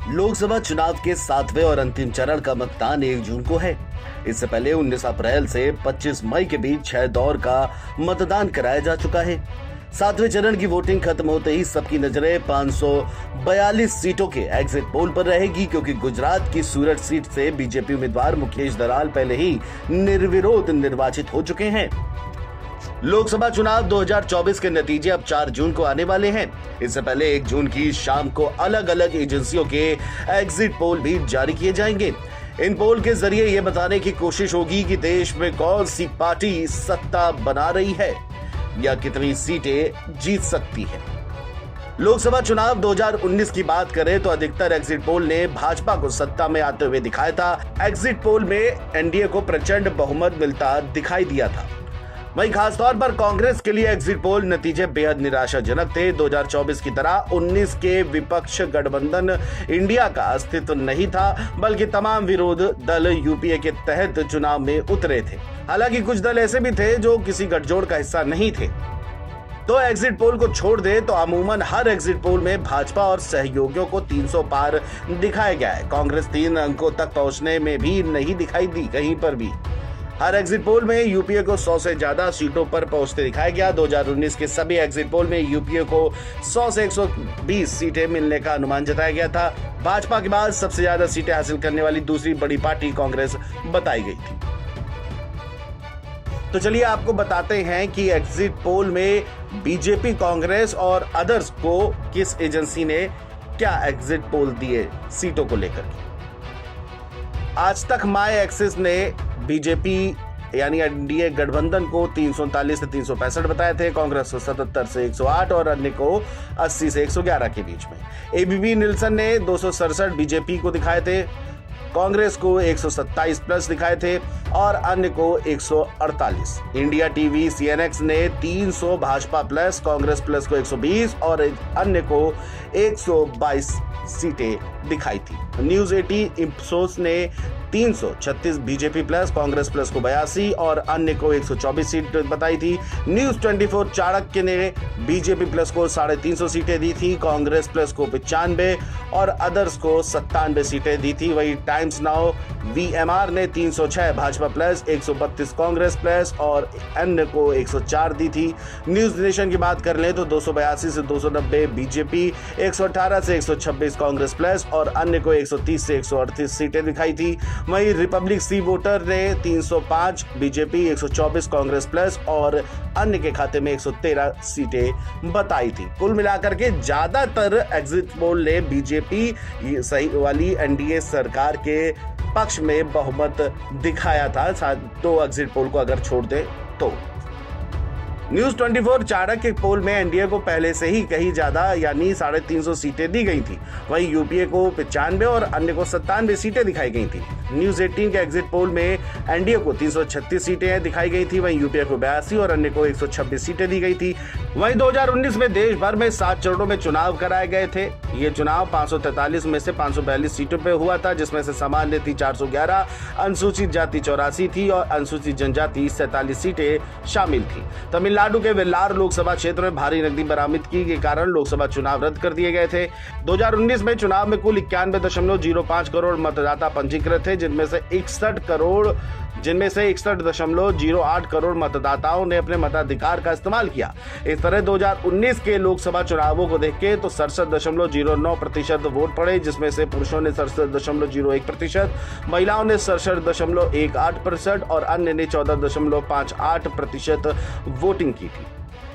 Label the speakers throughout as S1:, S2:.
S1: लोकसभा चुनाव के 7वें और अंतिम चरण का मतदान 1 जून को है। इससे पहले 19 अप्रैल से 25 मई के बीच 6 दौर का मतदान कराया जा चुका है। 7वें चरण की वोटिंग खत्म होते ही सबकी नजरें 542 सीटों के एग्जिट पोल पर रहेगी, क्योंकि गुजरात की सूरत सीट से बीजेपी उम्मीदवार मुकेश दलाल पहले ही निर्विरोध निर्वाचित हो चुके हैं। लोकसभा चुनाव 2024 के नतीजे अब 4 जून को आने वाले हैं। इससे पहले 1 जून की शाम को अलग अलग एजेंसियों के एग्जिट पोल भी जारी किए जाएंगे। इन पोल के जरिए यह बताने की कोशिश होगी कि देश में कौन सी पार्टी सत्ता बना रही है या कितनी सीटें जीत सकती है। लोकसभा चुनाव 2019 की बात करें तो अधिकतर एग्जिट पोल ने भाजपा को सत्ता में आते हुए दिखाया था। एग्जिट पोल में एनडीए को प्रचंड बहुमत मिलता दिखाई दिया था। वहीं खासतौर पर कांग्रेस के लिए एग्जिट पोल नतीजे बेहद निराशाजनक थे। 2024 की तरह 19 के विपक्ष गठबंधन इंडिया का अस्तित्व नहीं था, बल्कि तमाम विरोध दल यूपीए के तहत चुनाव में उतरे थे। हालांकि कुछ दल ऐसे भी थे जो किसी गठजोड़ का हिस्सा नहीं थे। तो एग्जिट पोल को छोड़ दे तो अमूमन हर एग्जिट पोल में भाजपा और सहयोगियों को 300 पार दिखाया गया है। कांग्रेस 3 अंकों तक पहुंचने में भी नहीं दिखाई दी कहीं पर भी। हर एग्जिट पोल में यूपीए को 100 से ज्यादा सीटों पर पहुंचते दिखाया गया। 2019 के सभी एग्जिट पोल में यूपीए को 100 से 120 सीटें मिलने का अनुमान जताया गया था। भाजपा के बाद सबसे ज्यादा सीटें हासिल करने वाली दूसरी बड़ी पार्टी कांग्रेस बताई गई थी। तो चलिए आपको बताते हैं कि एग्जिट पोल में बीजेपी, कांग्रेस और अदर्स को किस एजेंसी ने क्या एग्जिट पोल दिए सीटों को लेकर। आज तक माई एक्सिस ने बीजेपी यानी एनडीए गठबंधन को 339 से 365 बताए थे, कांग्रेस को 77 से 108 और अन्य को 80 से 111 के बीच में। एबीपी निल्सन ने 267 बीजेपी को दिखाए थे, कांग्रेस को 127 प्लस दिखाए थे और अन्य को 148। इंडिया टीवी सीएनएक्स ने 300 भाजपा प्लस, कांग्रेस प्लस को 120 और अन्य को 122 सीटें दिखाई थी। न्यूज 18 इप्सोस ने 336 बीजेपी प्लस, कांग्रेस प्लस को 82 और अन्य को 124 सीट बताई थी। न्यूज 24 चाणक्य ने बीजेपी प्लस को 350 सीटें दी थी, कांग्रेस प्लस को 95 और अदर्स को 97 सीटें दी थी। वही टाइम्स नाउ वीएमआर ने 306 भाजपा प्लस, 132 कांग्रेस प्लस और अन्य को 104 दी थी। न्यूज नेशन की बात कर लें तो 282 से 290 बीजेपी, 118 से 126 कांग्रेस प्लस और अन्य को 130 से 138 सीटें दिखाई थी। वहीं रिपब्लिक सी वोटर ने 305 बीजेपी, 124 कांग्रेस प्लस और अन्य के खाते में 113 सीटें बताई थी। कुल मिलाकर के ज्यादातर एग्जिट पोल ने बीजेपी सही वाली एनडीए सरकार के पक्ष में बहुमत दिखाया था। 2 एग्जिट पोल को अगर छोड़ दे तो न्यूज 24 चाणक्य पोल में एनडीए को पहले से ही कहीं ज्यादा यानी 350 सीटें दी गई थी। वहीं यूपीए को 95 और अन्य को 97 सीटें दिखाई गई थी। न्यूज 18 के एग्जिट पोल में एनडीए को 336 सीटें दिखाई गई थी, वहीं यूपीए को 82 और अन्य को 126 सीटें दी गई थी। वहीं 2019 में देश भर में 7 चरणों में चुनाव कराए गए थे। ये चुनाव 543 में से 542 सीटों पे हुआ था, जिसमें से सामान्य थी 411, अनुसूचित जाति 84 थी और अनुसूचित जनजाति 47 सीटें शामिल थी। तमिलनाडु के वेल्लार लोकसभा क्षेत्र में भारी नकदी बरामदगी के कारण लोकसभा चुनाव रद्द कर दिए गए थे। 2019 में चुनाव में कुल 91.05 करोड़ मतदाता पंजीकृत थे, जिनमें से 61.08 करोड़ मतदाताओं ने अपने मताधिकार का इस्तेमाल किया। इस तरह 2019 के लोकसभा चुनावों को देख के तो 67.09% वोट पड़े, जिसमें से पुरुषों ने 67.01%, महिलाओं ने 67.18% और अन्य ने 14.58% वोटिंग की थी।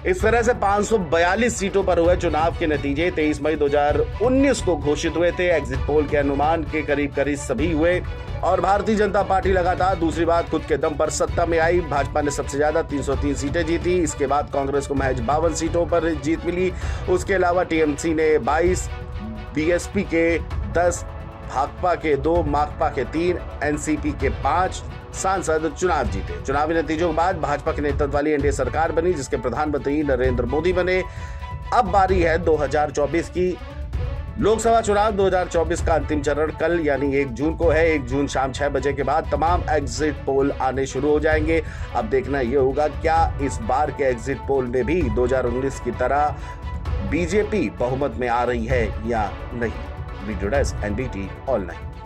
S1: इस तरह से 542 सीटों पर हुए चुनाव के नतीजे 23 मई 2019 को घोषित हुए थे। एग्जिट पोल के अनुमान के करीब करीब सभी हुए और भारतीय जनता पार्टी लगातार दूसरी बार खुद के दम पर सत्ता में आई। भाजपा ने सबसे ज्यादा 303 सीटें जीती। इसके बाद कांग्रेस को महज 52 सीटों पर जीत मिली। उसके अलावा टीएमसी ने 22, बीएसपी के 10, भाकपा के 2, माकपा के 3, एनसीपी के 5 सांसद चुनाव जीते। चुनावी नतीजों के बाद भाजपा के नेतृत्व वाली एनडीए सरकार बनी, जिसके प्रधानमंत्री नरेंद्र मोदी बने। अब बारी है 2024 की। लोकसभा चुनाव 2024 का अंतिम चरण कल यानी 1 जून को है। 1 जून शाम 6 बजे के बाद तमाम एग्जिट पोल आने शुरू हो जाएंगे। अब देखना यह होगा क्या इस बार के एग्जिट पोल में भी 2019 की तरह बीजेपी बहुमत में आ रही है या नहीं। Video desk, NBT online.